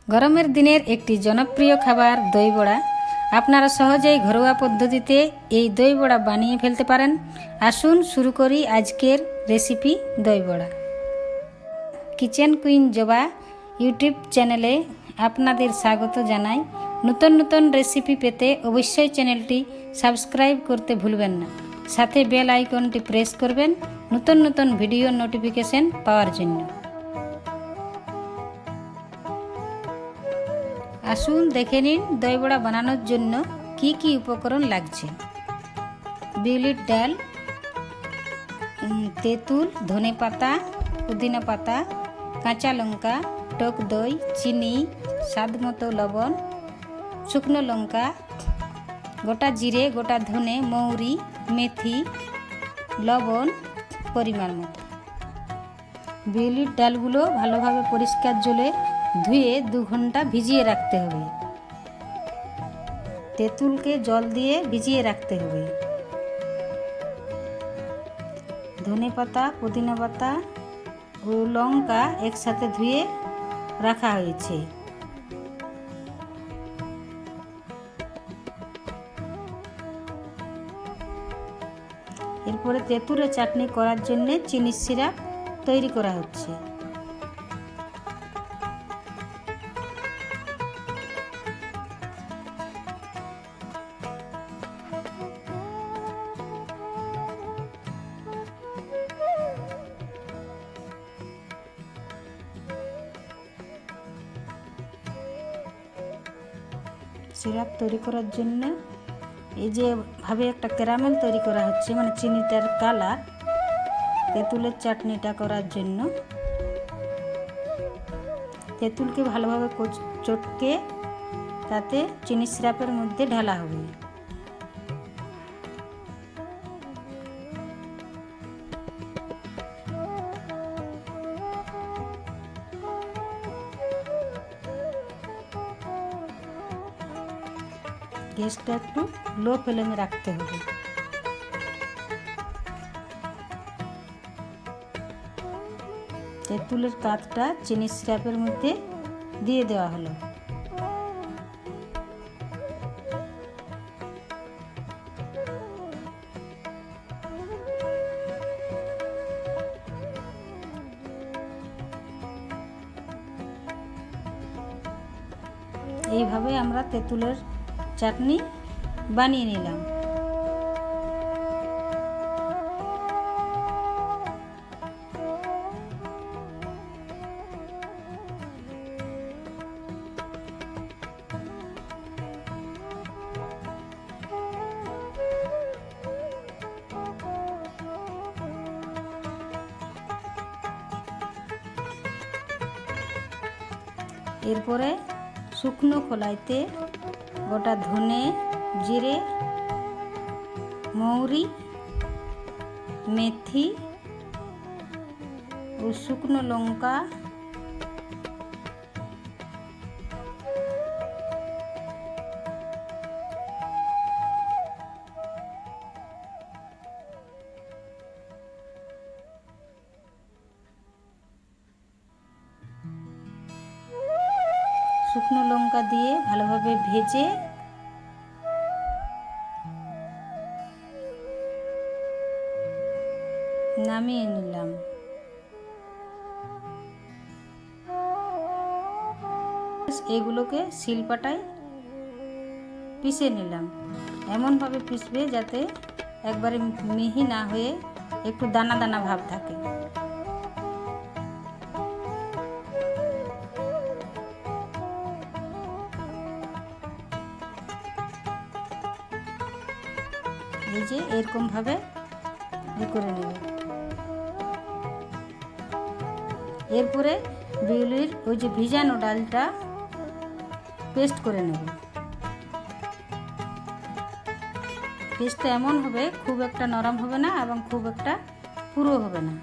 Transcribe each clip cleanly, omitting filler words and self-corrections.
গরমের দিনের একটি জনপ্রিয় খাবার দই বড়া। আপনারা সহজেই ঘরোয়া পদ্ধতিতে এই দই বড়া বানিয়ে ফেলতে পারেন। আসুন শুরু করি আজকের রেসিপি দই বড়া। কিচেন কুইন জবা ইউটিউব চ্যানেলে আপনাদের স্বাগত জানাই। নতুন নতুন রেসিপি পেতে অবশ্যই চ্যানেলটি সাবস্ক্রাইব করতে ভুলবেন না, সাথে বেল আইকনটি প্রেস করবেন নতুন নতুন ভিডিও নোটিফিকেশন পাওয়ার জন্য। আসুন দেখে নিন দই বড়া বানানোর জন্য কি কি উপকরণ লাগছে। বিউলির ডাল, তেঁতুল, ধনে পাতা, পুদিনা পাতা, কাঁচা লঙ্কা, টক দই, চিনি, স্বাদ মতো লবণ, শুকনো লঙ্কা, গোটা জিরে, গোটা ধনে, মৌরি, মেথি, লবণ পরিমাণ মতো। বিউলির ডালগুলো ভালোভাবে পরিষ্কার জলে ধুয়ে 2 ঘন্টা ভিজিয়ে রাখতে হবে। তেঁতুলকে জল দিয়ে ভিজিয়ে রাখতে হবে। ধনে পাতা, পুদিনা পাতা ও লঙ্কা একসাথে ধুয়ে রাখা হয়েছে। এরপরে তেঁতুলের চাটনি করার জন্য চিনির সিরাপ তৈরি করা হচ্ছে। সিরাপ তৈরি করার জন্য এই যে ভাবে একটা ক্যারামেল তৈরি করা হচ্ছে, মানে চিনিটার কালার। তেঁতুলের চাটনিটা করার জন্য তেঁতুলকে ভালোভাবে চটকে তাতে চিনি সিরাপের মধ্যে ঢালা হবে। গ্যাসটা একটু লো ফ্লেমে রাখতে হবে। তেঁতুলের কাঠটা চিনি সিরাপের মধ্যে দিয়ে দেওয়া হলো। এইভাবে আমরা তেঁতুলের চাটনি বানিয়ে নিলাম। এরপরে শুকনো কড়াইতে গোটা ধনে, জিরে, মৌরি, মেথি ও শুকনো লঙ্কা দিয়ে ভালোভাবে ভেজে নামিয়ে নিলাম। এগুলোকে শিলপাটায় পিষে নিলাম। এমনভাবে পিষবে যাতে একবারে মিহি না হয়ে একটু দানা দানা ভাব থাকে। এই যে এরকম ভাবে করে নেব। এরপরে বিউলির ওই যে ভিজানো ডালটা পেস্ট করে নেব। পেস্টটা এমন হবে, খুব একটা নরম হবে না এবং খুব একটা পুরো হবে না।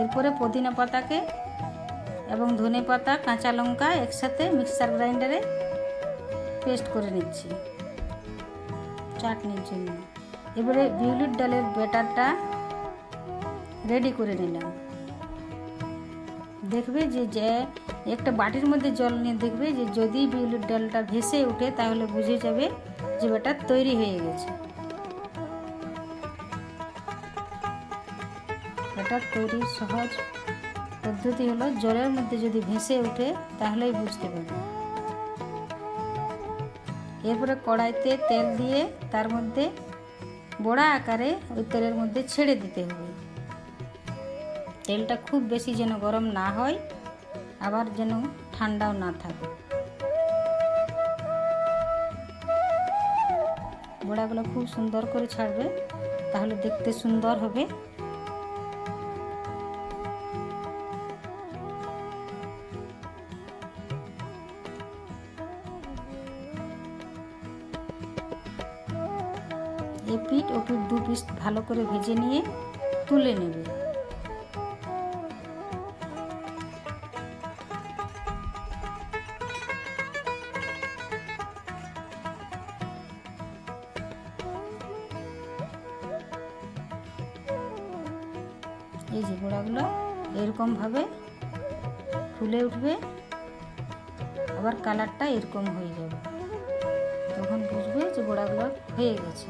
এরপরে পুদিনা পাতাকে এবং ধনে পাতা, কাঁচা লঙ্কা একসাথে মিক্সার গ্রাইন্ডারে পেস্ট করে নিচ্ছি চাটনির জন্য। এবারে বিউলির ডালের ব্যাটারটা রেডি করে নিলাম। দেখবে যে একটা বাটির মধ্যে জল নিয়ে দেখবে যে যদি বিউলির ডালটা ভেসে ওঠে তাহলে বুঝে যাবে যে ব্যাটার তৈরি হয়ে গেছে। ব্যাটার তৈরির সহজ পদ্ধতি হলো জলের মধ্যে যদি ভেসে ওঠে তাহলেই বুঝতে পারবে। এরপরে কড়াইতে তেল দিয়ে তার মধ্যে বড়া আকারে ওই তেলের মধ্যে ছেড়ে দিতে হবে। তেলটা খুব বেশি যেন গরম না হয়, আবার যেন ঠান্ডাও না থাকে। বড়াগুলো খুব সুন্দর করে ছাড়বে, তাহলে দেখতে সুন্দর হবে। এই পিঠ ও পিঠ দু পিস ভালো করে ভেজে নিয়ে তুলে নেবে। এই যে বড়াগুলো এরকমভাবে ফুলে উঠবে, আবার কালারটা এরকম হয়ে যাবে, তখন বুঝবে যে বড়াগুলো হয়ে গেছে।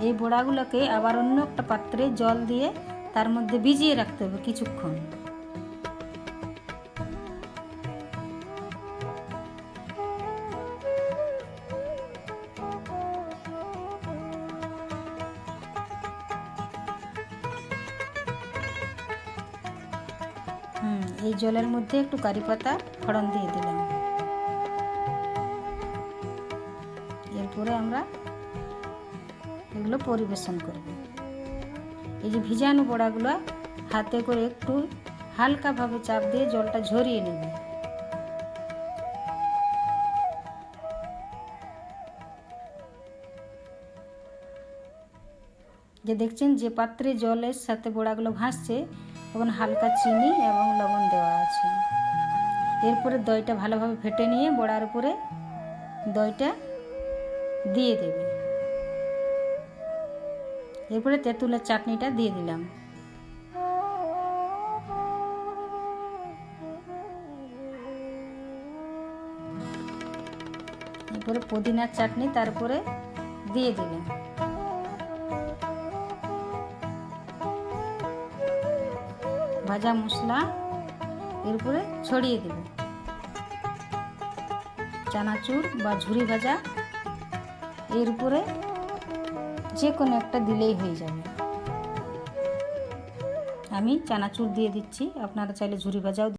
এই বড়াগুলোকে আবার অন্য একটা পাত্রে জল দিয়ে তার মধ্যে ভিজিয়ে রাখতে হবে কিছুক্ষণ। এই জলের মধ্যে একটু কারি পাতা ফোড়ন দিয়ে দিলাম। এরপরে আমরা এগুলো পরিবেশন করব। এই যে ভিজানো বড়াগুলো হাতে করে একটু হালকাভাবে চাপ দিয়ে জলটা ঝরিয়ে নেবে। যে দেখছেন যে পাত্রে জলের সাথে বড়াগুলো ভাসছে, তখন হালকা চিনি এবং লবণ দেওয়া আছে। এরপরে দইটা ভালোভাবে ফেটে নিয়ে বড়ার উপরে দইটা দিয়ে দেবে। এরপরে তেঁতুলের চাটনিটা দিয়ে দিলাম। এরপরে পুদিনার চাটনি তারপরে দিয়ে দিলাম। ভাজা মশলা এরপরে ছড়িয়ে দেব। চানাচুর বা ঝুরি ভাজা এর উপরে যে কোনো একটা দিলেই হয়ে যাবে। আমি চানাচুর দিয়ে দিচ্ছি, আপনারা চাইলে ঝুরি ভাজাও